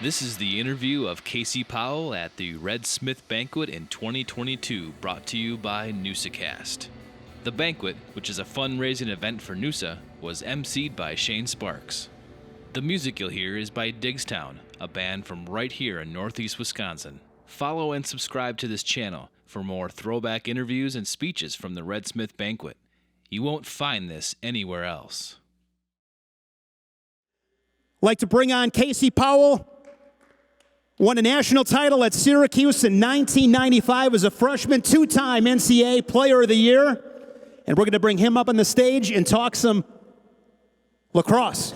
This is the interview of Casey Powell at the Red Smith Banquet in 2022, brought to you by Newsa-Cast. The Banquet, which is a fundraising event for Noosa, was emceed by Shane Sparks. The music you'll hear is by Digstown, a band from right here in northeast Wisconsin. Follow and subscribe to this channel for more throwback interviews and speeches from the Red Smith Banquet. You won't find this anywhere else. Like to bring on Casey Powell. Won a national title at Syracuse in 1995 as a freshman, two-time NCAA Player of the Year. And we're going to bring him up on the stage and talk some lacrosse.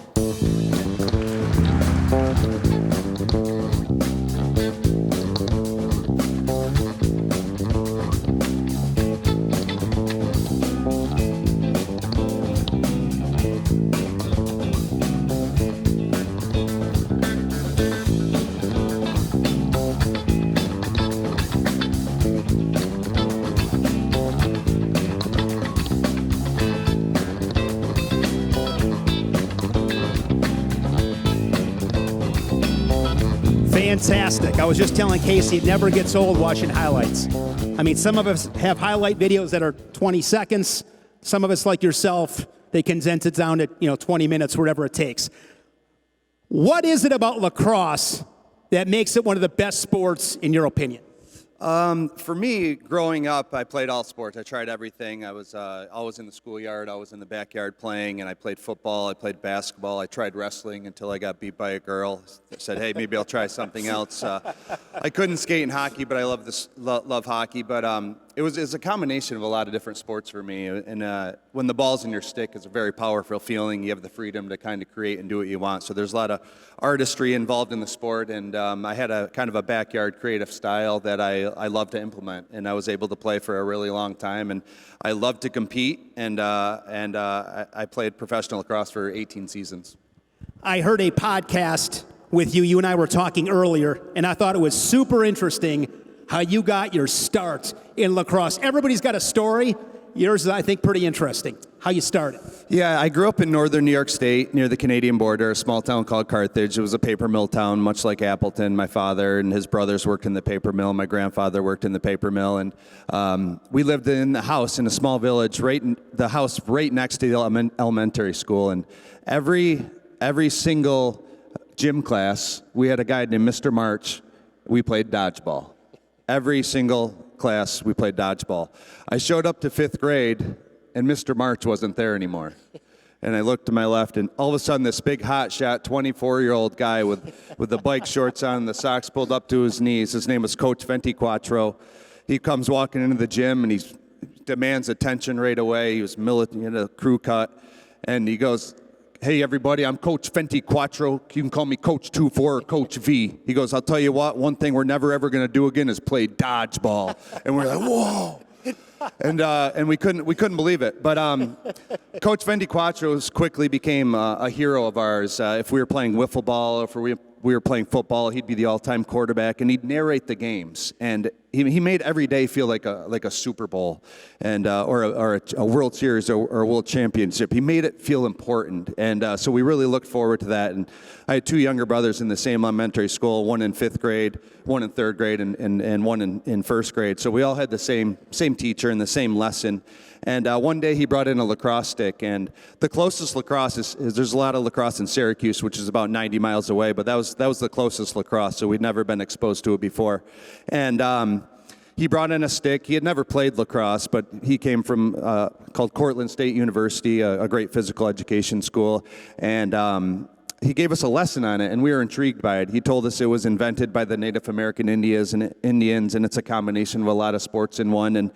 Fantastic. I was just telling Casey, it never gets old watching highlights. I mean, some of us have highlight videos that are 20 seconds. Some of us, like yourself, they condense it down to 20 minutes, whatever it takes. What is it about lacrosse that makes it one of the best sports, in your opinion? For me, growing up, I played all sports. I tried everything. I was always in the schoolyard, always in the backyard playing, and I played football, I played basketball. I tried wrestling until I got beat by a girl. I said, hey, maybe I'll try something else. I couldn't skate in hockey, but I love hockey. But it was a combination of a lot of different sports for me. And when the ball's in your stick, it's a very powerful feeling. You have the freedom to kind of create and do what you want. So there's a lot of artistry involved in the sport, and I had a kind of a backyard creative style that I love to implement, and I was able to play for a really long time. And I love to compete, and I played professional lacrosse for 18 seasons. I heard a podcast with you. You and I were talking earlier, and I thought it was super interesting how you got your start in lacrosse. Everybody's got a story. Yours is, I think, pretty interesting, how you started. Yeah, I grew up in northern New York State, near the Canadian border, a small town called Carthage. It was a paper mill town, much like Appleton. My father and his brothers worked in the paper mill. My grandfather worked in the paper mill. And we lived in the house in a small village, the house right next to the elementary school. And every single gym class, we had a guy named Mr. March. We played dodgeball. Every single class, we played dodgeball. I showed up to 5th grade, and Mr. March wasn't there anymore. And I looked to my left, and all of a sudden, this big hotshot 24-year-old guy with the bike shorts on, the socks pulled up to his knees. His name was Coach Quattro. He comes walking into the gym, and he demands attention right away. He was military, in a crew cut, and he goes, hey, everybody, I'm Coach Quattro. You can call me Coach 2-4 or Coach V. He goes, I'll tell you what, one thing we're never, ever going to do again is play dodgeball. And we're like, whoa. And we couldn't believe it. But Coach Quattro quickly became a hero of ours. If we were playing wiffle ball or if we were playing football, he'd be the all-time quarterback, and he'd narrate the games. And he made every day feel like a Super Bowl, and or a World Series or a World Championship. He made it feel important, and so we really looked forward to that. And I had two younger brothers in the same elementary school, one in 5th grade, one in 3rd grade, and one in 1st grade. So we all had the same teacher and the same lesson. And one day he brought in a lacrosse stick, and the closest lacrosse is there's a lot of lacrosse in Syracuse, which is about 90 miles away, but that was the closest lacrosse, so we'd never been exposed to it before. And he brought in a stick. He had never played lacrosse, but he came from called Cortland State University, a great physical education school, and he gave us a lesson on it, and we were intrigued by it. He told us it was invented by the Native American Indians, and it's a combination of a lot of sports in one. And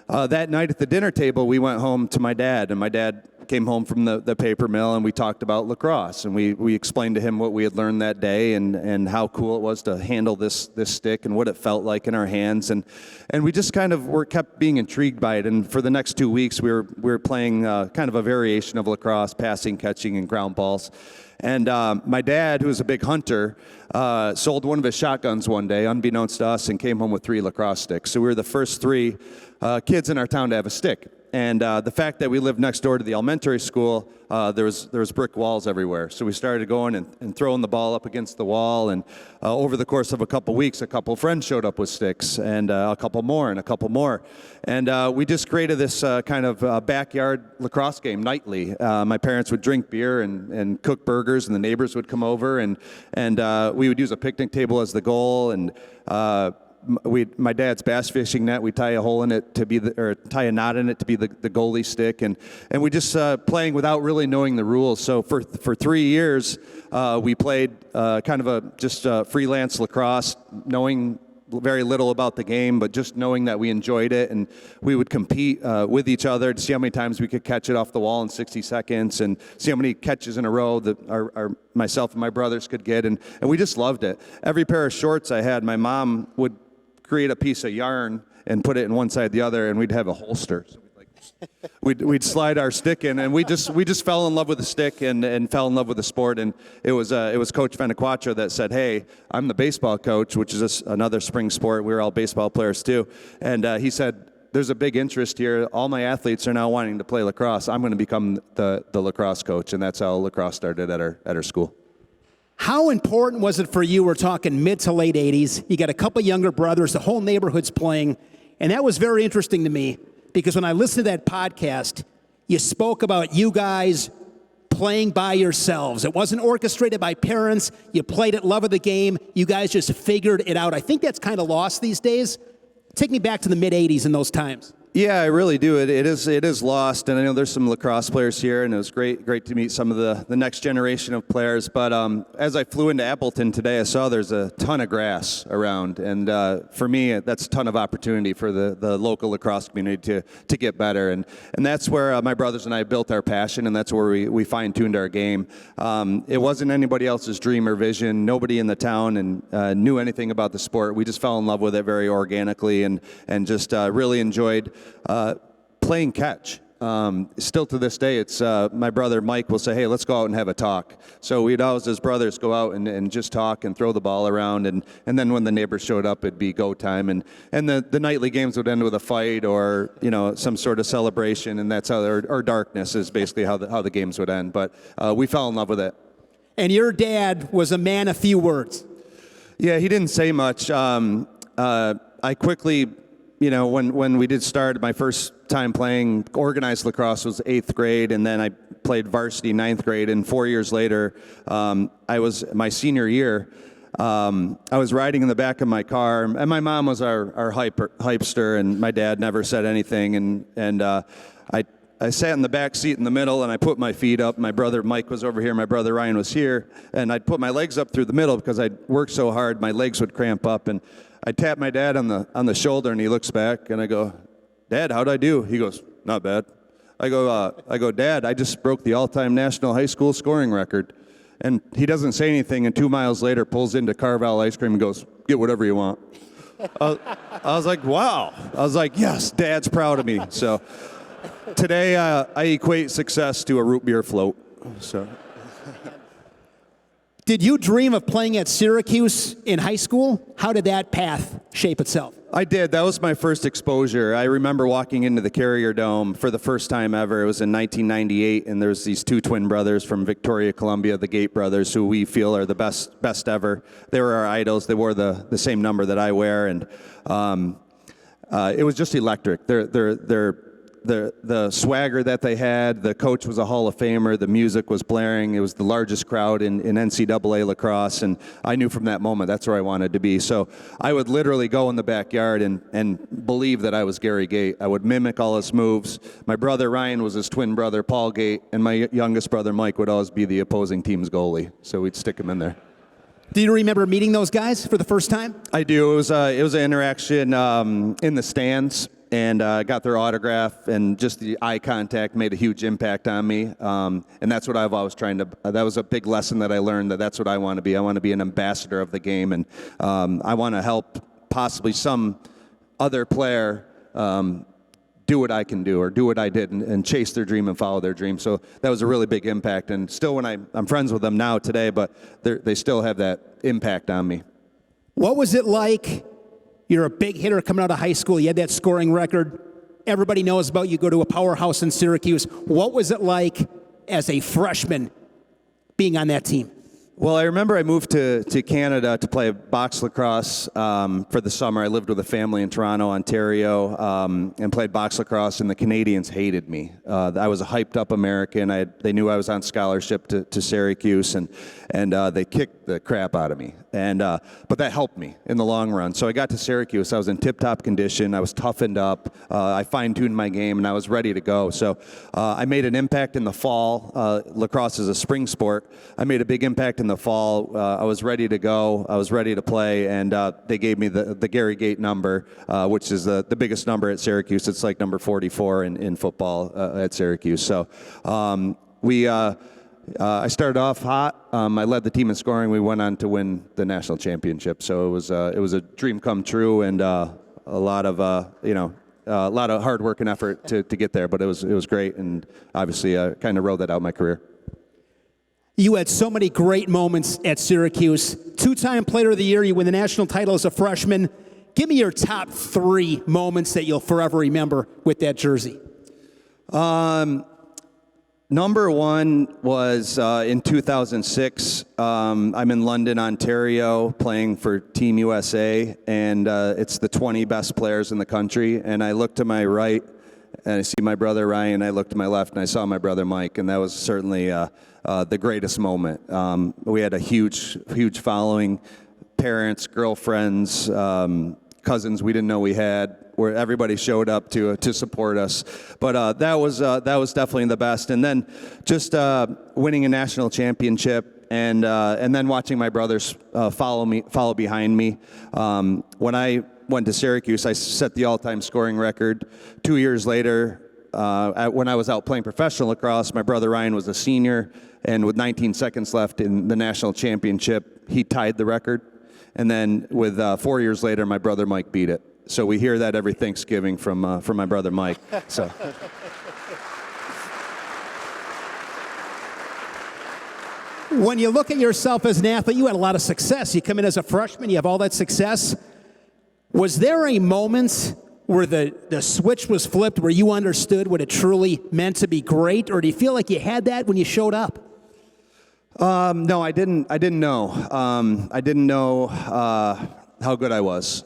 that night at the dinner table, we went home to my dad, and my dad came home from the paper mill, and we talked about lacrosse, and we explained to him what we had learned that day and how cool it was to handle this stick and what it felt like in our hands, and we just kind of kept being intrigued by it. And for the next 2 weeks, we were playing kind of a variation of lacrosse, passing, catching, and ground balls. And my dad, who was a big hunter, sold one of his shotguns one day, unbeknownst to us, and came home with 3 lacrosse sticks. So we were the first 3 kids in our town to have a stick. And the fact that we lived next door to the elementary school, there was brick walls everywhere. So we started going and throwing the ball up against the wall. And over the course of a couple weeks, a couple friends showed up with sticks, and a couple more, and a couple more. And we just created this kind of backyard lacrosse game nightly. My parents would drink beer and cook burgers, and the neighbors would come over, and we would use a picnic table as the goal. And my dad's bass fishing net, we tie a hole in it to be or tie a knot in it to be the goalie stick, and we just playing without really knowing the rules. So for 3 years, we played kind of just freelance lacrosse, knowing very little about the game, but just knowing that we enjoyed it, and we would compete with each other to see how many times we could catch it off the wall in 60 seconds, and see how many catches in a row that myself and my brothers could get, and we just loved it. Every pair of shorts I had, my mom would create a piece of yarn and put it in one side the other, and we'd have a holster. So we'd slide our stick in, and we just fell in love with the stick and fell in love with the sport. And it was Coach Venequacho that said, "Hey, I'm the baseball coach," which is another spring sport. We were all baseball players too, and he said, "There's a big interest here. All my athletes are now wanting to play lacrosse. I'm going to become the lacrosse coach," and that's how lacrosse started at our school. How important was it for you? We're talking mid to late 80s. You got a couple younger brothers. The whole neighborhood's playing. And that was very interesting to me because when I listened to that podcast, you spoke about you guys playing by yourselves. It wasn't orchestrated by parents. You played it, love of the game. You guys just figured it out. I think that's kind of lost these days. Take me back to the mid 80s in those times. Yeah, I really do. It is lost, and I know there's some lacrosse players here, and it was great to meet some of the next generation of players. But as I flew into Appleton today, I saw there's a ton of grass around, and for me, that's a ton of opportunity for the local lacrosse community to get better, and that's where my brothers and I built our passion, and that's where we fine-tuned our game. It wasn't anybody else's dream or vision. Nobody in the town knew anything about the sport. We just fell in love with it very organically, and just really enjoyed playing catch. Still to this day, it's my brother Mike will say, "Hey, let's go out and have a talk." So we'd always, as brothers, go out and just talk and throw the ball around, and then when the neighbors showed up, it'd be go time, and the nightly games would end with a fight or some sort of celebration, and that's how or darkness is basically how the games would end. But we fell in love with it. And your dad was a man of few words. Yeah, he didn't say much. I quickly. When we did start, my first time playing organized lacrosse was 8th grade, and then I played varsity 9th grade, and 4 years later, I was my senior year. I was riding in the back of my car, and my mom was our hypester, and my dad never said anything, and I sat in the back seat in the middle, and I put my feet up. My brother Mike was over here, my brother Ryan was here, and I'd put my legs up through the middle because I'd worked so hard, my legs would cramp up, and I tap my dad on the shoulder, and he looks back, and I go, "Dad, how'd I do?" He goes, "Not bad." I go, "Dad, I just broke the all-time national high school scoring record." And he doesn't say anything, and 2 miles later pulls into Carvel Ice Cream and goes, "Get whatever you want." I was like, wow. I was like, yes, Dad's proud of me. So today I equate success to a root beer float. So. Did you dream of playing at Syracuse in high school? How did that path shape itself? I did. That was my first exposure. I remember walking into the Carrier Dome for the first time ever. It was in 1998, and there's these two twin brothers from Victoria, Columbia, the Gate brothers, who we feel are the best ever. They were our idols. They wore the same number that I wear, and it was just electric. The swagger that they had, the coach was a Hall of Famer, the music was blaring, it was the largest crowd in NCAA lacrosse, and I knew from that moment that's where I wanted to be. So I would literally go in the backyard and believe that I was Gary Gate. I would mimic all his moves. My brother Ryan was his twin brother, Paul Gate, and my youngest brother Mike would always be the opposing team's goalie, so we'd stick him in there. Do you remember meeting those guys for the first time? I do. It was an interaction in the stands, and got their autograph, and just the eye contact made a huge impact on me. And that's what I've always that was a big lesson that I learned, that's what I want to be. I want to be an ambassador of the game, and I want to help possibly some other player do what I can do, or do what I did, and chase their dream and follow their dream. So that was a really big impact, and still when I'm friends with them now today, but they still have that impact on me. What was it like? You're a big hitter coming out of high school. You had that scoring record, everybody knows about you go to a powerhouse in Syracuse. What was it like as a freshman being on that team? Well, I remember I moved to Canada to play box lacrosse for the summer. I lived with a family in Toronto, Ontario, and played box lacrosse, and the Canadians hated me. I was a hyped-up American. They knew I was on scholarship to Syracuse, and they kicked the crap out of me. But that helped me in the long run. So I got to Syracuse. I was in tip-top condition. I was toughened up. I fine-tuned my game, and I was ready to go. So I made an impact in the fall. Lacrosse is a spring sport. I made a big impact in the fall. I was ready to go. I was ready to play, and they gave me the Gary Gate number, which is the biggest number at Syracuse. It's like number 44 in football at Syracuse. So I started off hot. I led the team in scoring. We went on to win the national championship. So it was a dream come true, and a lot of hard work and effort to get there. But it was great, and obviously kind of rode that out in my career. You had so many great moments at Syracuse. Two-time Player of the Year. You win the national title as a freshman. Give me your top 3 moments that you'll forever remember with that jersey. Number 1 was in 2006. I'm in London, Ontario, playing for Team USA, and it's the 20 best players in the country. And I look to my right, and I see my brother Ryan. I look to my left, and I saw my brother Mike, and that was certainly the greatest moment. We had a huge following, parents, girlfriends, cousins we didn't know we had, where everybody showed up to support us. But that was definitely the best. And then just winning a national championship, and then watching my brothers follow behind me. When I went to Syracuse, I set the all-time scoring record. 2 years later, when I was out playing professional lacrosse, my brother Ryan was a senior, and with 19 seconds left in the national championship, he tied the record. And then with 4 years later, my brother Mike beat it. So we hear that every Thanksgiving from my brother Mike. So. When you look at yourself as an athlete, you had a lot of success. You come in as a freshman, you have all that success. Was there a moment where the switch was flipped, where you understood what it truly meant to be great, or do you feel like you had that when you showed up? No, I didn't know. I didn't know how good I was.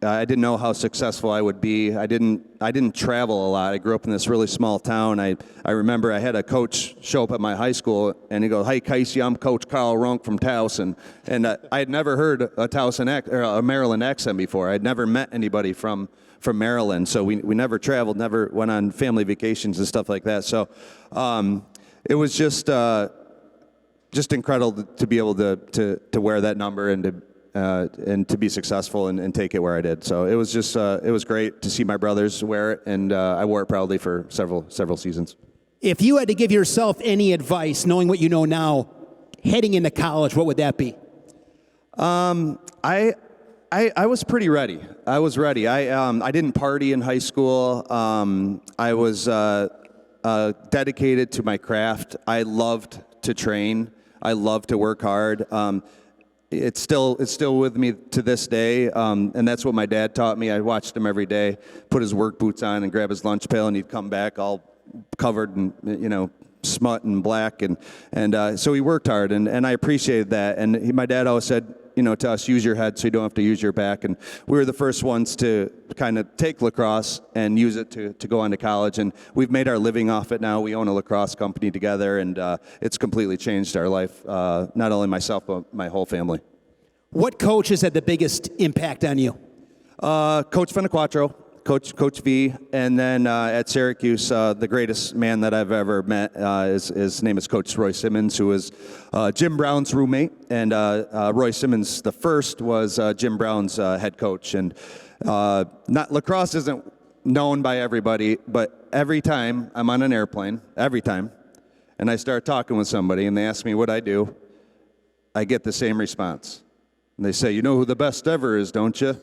I didn't know how successful I would be. I didn't travel a lot. I grew up in this really small town. I remember I had a coach show up at my high school, and he goes, "Hi, Casey, I'm Coach Carl Runk from Towson." And I had never heard a Towson or a Maryland accent before. I'd never met anybody from Maryland, so we never traveled, never went on family vacations and stuff like that. So it was just incredible to be able to wear that number and to be successful and take it where I did. So it was just it was great to see my brothers wear it, and I wore it proudly for several seasons. If you had to give yourself any advice, knowing what you know now, heading into college, what would that be? I was pretty ready. I was ready. I didn't party in high school. I was dedicated to my craft. I loved to train. I loved to work hard. It's still with me to this day, and that's what my dad taught me. I watched him every day, put his work boots on and grab his lunch pail, and he'd come back all covered in smut and black, and so he worked hard, and I appreciated that. And my dad always said, to us, use your head so you don't have to use your back. And we were the first ones to kind of take lacrosse and use it to go on to college. And we've made our living off it now. We own a lacrosse company together, and it's completely changed our life, not only myself, but my whole family. What coach has had the biggest impact on you? Coach Fenequatro, Coach V, and then at Syracuse, the greatest man that I've ever met, his name is Coach Roy Simmons, who was Jim Brown's roommate, and Roy Simmons, the first, was Jim Brown's head coach. And lacrosse isn't known by everybody, but every time I'm on an airplane, and I start talking with somebody, and they ask me what I do, I get the same response. And they say, "You know who the best ever is, don't you?"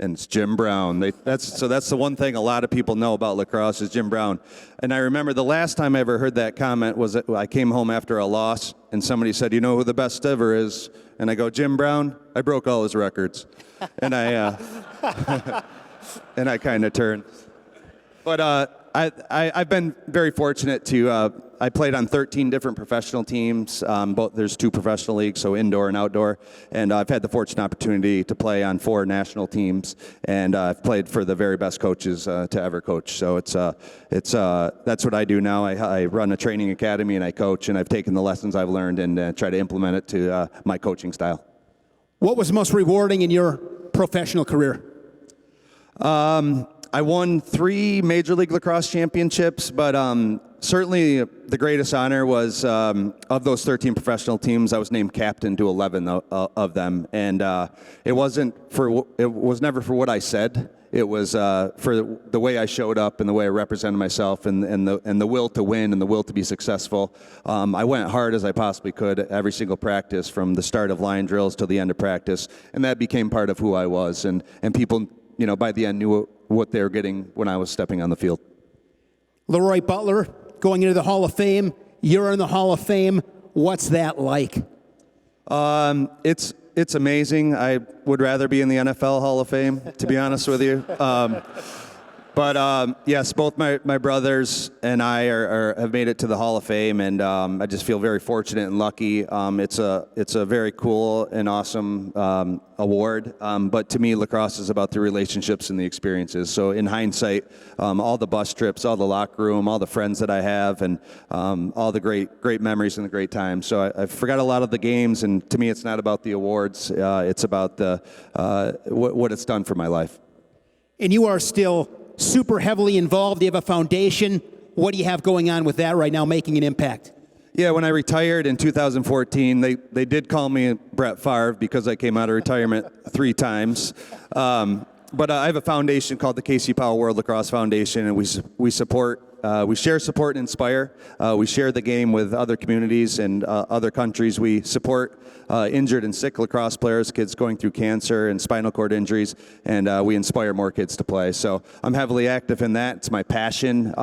And it's Jim Brown. That's the one thing a lot of people know about lacrosse is Jim Brown. And I remember the last time I ever heard that comment was that I came home after a loss, and somebody said, "You know who the best ever is?" And I go, "Jim Brown? I broke all his records." And I and I kind of turned. But I've been very fortunate to. I played on 13 different professional teams. There's 2 professional leagues, so indoor and outdoor. And I've had the fortunate opportunity to play on 4 national teams, and I've played for the very best coaches to ever coach. So that's what I do now. I run a training academy and I coach, and I've taken the lessons I've learned and try to implement it to my coaching style. What was most rewarding in your professional career? I won 3 Major League Lacrosse championships, but certainly the greatest honor was of those 13 professional teams, I was named captain to 11 of them, and it was never for what I said. It was for the way I showed up and the way I represented myself and the will to win and the will to be successful. I went hard as I possibly could every single practice, from the start of line drills to the end of practice, and that became part of who I was. And people, by the end knew what they were getting when I was stepping on the field. Leroy Butler going into the Hall of Fame. You're in the Hall of Fame. What's that like? It's amazing. I would rather be in the NFL Hall of Fame, to be honest with you. But yes, both my brothers and I have made it to the Hall of Fame, and I just feel very fortunate and lucky. It's a very cool and awesome award, but to me, lacrosse is about the relationships and the experiences. So in hindsight, all the bus trips, all the locker room, all the friends that I have, and all the great memories and the great times. So I forgot a lot of the games, and to me, it's not about the awards. It's about what it's done for my life. And you are still super heavily involved. You have a foundation. What do you have going on with that right now, making an impact? Yeah, when I retired in 2014, they did call me Brett Favre because I came out of retirement 3 times. But I have a foundation called the Casey Powell World Lacrosse Foundation, and we support, we share, support, and inspire. We share the game with other communities and other countries. We support injured and sick lacrosse players, kids going through cancer and spinal cord injuries, and we inspire more kids to play. So I'm heavily active in that. It's my passion.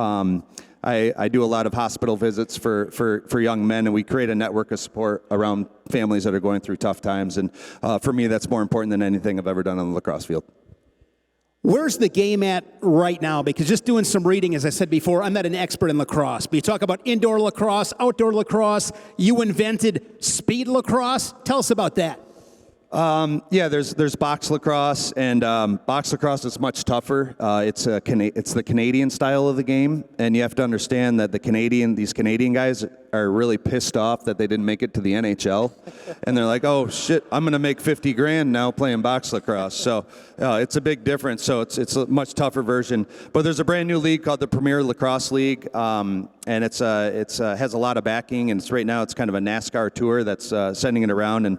I do a lot of hospital visits for young men, and we create a network of support around families that are going through tough times. And for me, that's more important than anything I've ever done on the lacrosse field. Where's the game at right now? Because just doing some reading, as I said before, I'm not an expert in lacrosse. But you talk about indoor lacrosse, outdoor lacrosse. You invented speed lacrosse. Tell us about that. Yeah, there's box lacrosse, and box lacrosse is much tougher. It's the Canadian style of the game, and you have to understand that these Canadian guys are really pissed off that they didn't make it to the NHL, and they're like, oh shit, I'm gonna make $50,000 now playing box lacrosse. So it's a big difference. So it's a much tougher version. But there's a brand new league called the Premier Lacrosse League, and it has a lot of backing, and right now it's kind of a NASCAR tour that's sending it around and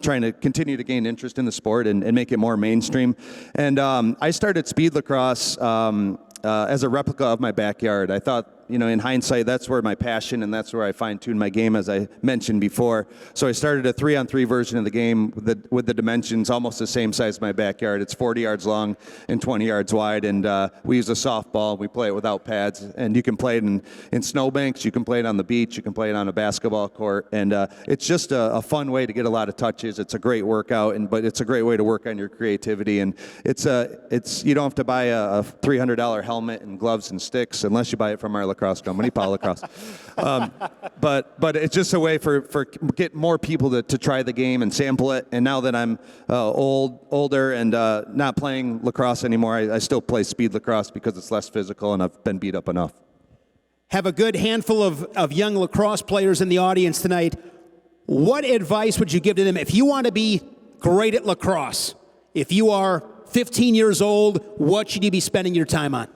trying to continue to gain interest in the sport and make it more mainstream. And I started speed lacrosse as a replica of my backyard. I thought, in hindsight, that's where my passion and that's where I fine-tuned my game, as I mentioned before. So I started a 3-on-3 version of the game with the dimensions almost the same size as my backyard. It's 40 yards long and 20 yards wide, and we use a softball. We play it without pads, and you can play it in snowbanks. You can play it on the beach. You can play it on a basketball court, and it's just a fun way to get a lot of touches. It's a great workout, but it's a great way to work on your creativity. And it's you don't have to buy a $300 helmet and gloves and sticks unless you buy it from our lacrosse company, Powell Lacrosse. But it's just a way for get more people to try the game and sample it. And now that I'm older and not playing lacrosse anymore, I still play speed lacrosse because it's less physical and I've been beat up enough. Have a good handful of young lacrosse players in the audience tonight. What advice would you give to them if you want to be great at lacrosse? If you are 15 years old, what should you be spending your time on?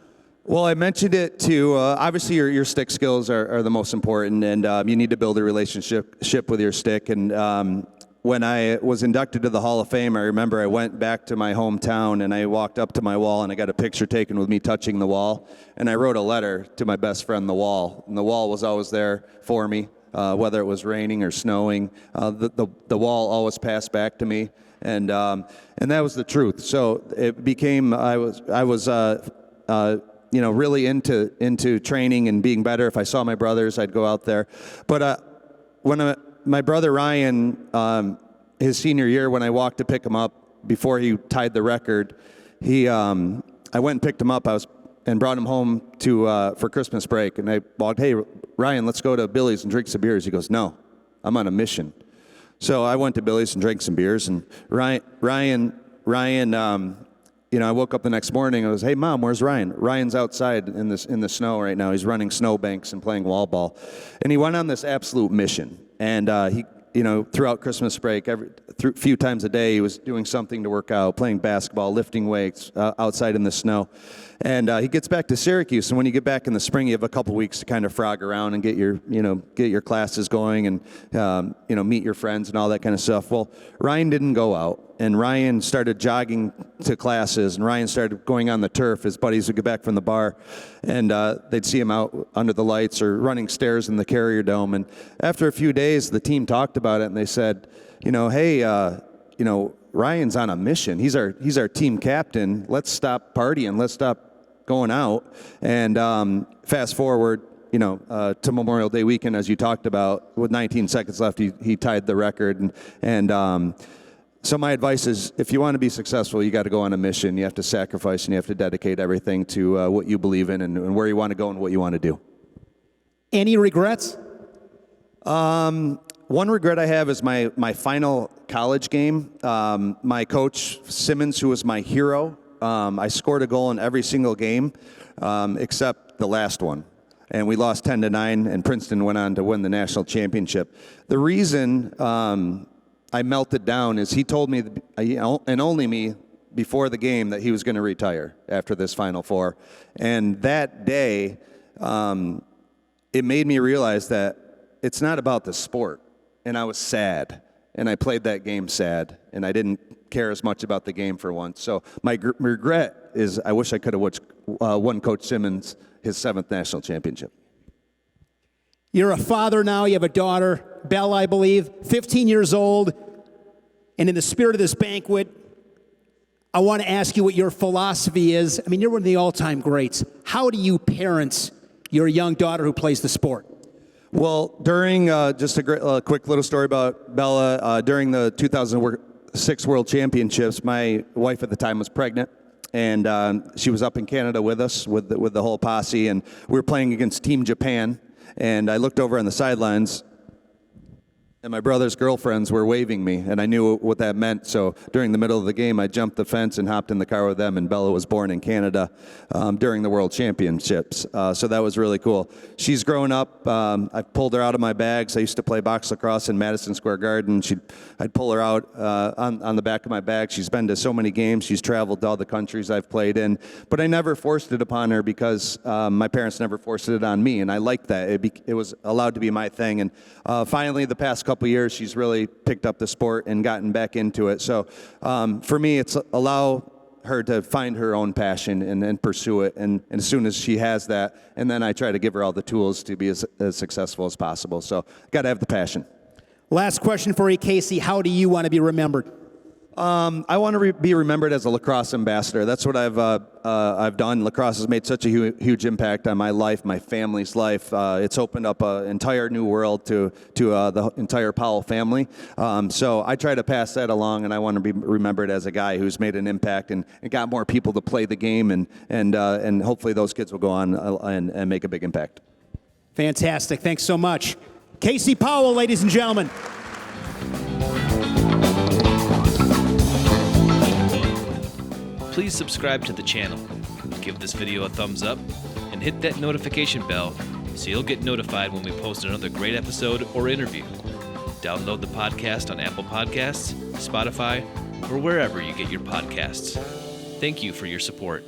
Well, I mentioned it to, obviously your stick skills are the most important, and you need to build a relationship with your stick. And when I was inducted to the Hall of Fame, I remember I went back to my hometown and I walked up to my wall and I got a picture taken with me touching the wall. And I wrote a letter to my best friend, the wall. And the wall was always there for me, whether it was raining or snowing. The wall always passed back to me. And that was the truth. So it became, I was really into training and being better. If I saw my brothers, I'd go out there. But when my brother Ryan, his senior year, when I walked to pick him up before he tied the record, I went and picked him up. I was and brought him home for Christmas break. And I walked, hey, Ryan, let's go to Billy's and drink some beers. He goes, no, I'm on a mission. So I went to Billy's and drank some beers. And Ryan, I woke up the next morning and I was, hey, Mom, where's Ryan? Ryan's outside in the snow right now. He's running snowbanks and playing wall ball. And he went on this absolute mission. And he, throughout Christmas break, a few times a day, he was doing something to work out, playing basketball, lifting weights outside in the snow. And he gets back to Syracuse, and when you get back in the spring, you have a couple weeks to kind of frog around and get your classes going and meet your friends and all that kind of stuff. Well, Ryan didn't go out, and Ryan started jogging to classes, and Ryan started going on the turf. His buddies would get back from the bar, and they'd see him out under the lights or running stairs in the Carrier Dome. And after a few days, the team talked about it, and they said, hey, Ryan's on a mission. He's our team captain. Let's stop partying. Let's stop going out. And fast forward, to Memorial Day weekend, as you talked about, with 19 seconds left, he tied the record. And so my advice is, if you want to be successful, you got to go on a mission. You have to sacrifice and you have to dedicate everything to what you believe in and where you want to go and what you want to do. Any regrets? One regret I have is my final college game. My coach, Simmons, who was my hero, I scored a goal in every single game except the last one. And we lost 10-9, and Princeton went on to win the national championship. The reason I melted down is he told me, and only me, before the game, that he was going to retire after this Final Four. And that day, it made me realize that it's not about the sport. And I was sad. And I played that game sad. And I didn't care as much about the game for once. So my regret is I wish I could have won Coach Simmons his 7th national championship. You're a father now. You have a daughter, Belle, I believe, 15 years old. And in the spirit of this banquet, I want to ask you what your philosophy is. I mean, you're one of the all-time greats. How do you parent your young daughter who plays the sport? Well, during, just a quick little story about Bella, during the 2006 World Championships, my wife at the time was pregnant, and she was up in Canada with us, with the whole posse, and we were playing against Team Japan, and I looked over on the sidelines, and my brother's girlfriends were waving me, and I knew what that meant. So during the middle of the game, I jumped the fence and hopped in the car with them, and Bella was born in Canada during the World Championships. So that was really cool. She's grown up. I pulled her out of my bags. I used to play box lacrosse in Madison Square Garden. I'd pull her out on the back of my bag. She's been to so many games. She's traveled to all the countries I've played in. But I never forced it upon her because my parents never forced it on me, and I liked that. It was allowed to be my thing. And finally, the past couple years, she's really picked up the sport and gotten back into it. So for me, it's allow her to find her own passion and pursue it. And as soon as she has that, and then I try to give her all the tools to be as successful as possible. So got to have the passion. Last question for you, Casey. How do you want to be remembered? I want to be remembered as a lacrosse ambassador. That's what I've done. Lacrosse has made such a huge impact on my life, my family's life. It's opened up an entire new world to the entire Powell family. So I try to pass that along, and I want to be remembered as a guy who's made an impact and got more people to play the game, and hopefully those kids will go on and make a big impact. Fantastic. Thanks so much. Casey Powell, ladies and gentlemen. Please subscribe to the channel, give this video a thumbs up, and hit that notification bell so you'll get notified when we post another great episode or interview. Download the podcast on Apple Podcasts, Spotify, or wherever you get your podcasts. Thank you for your support.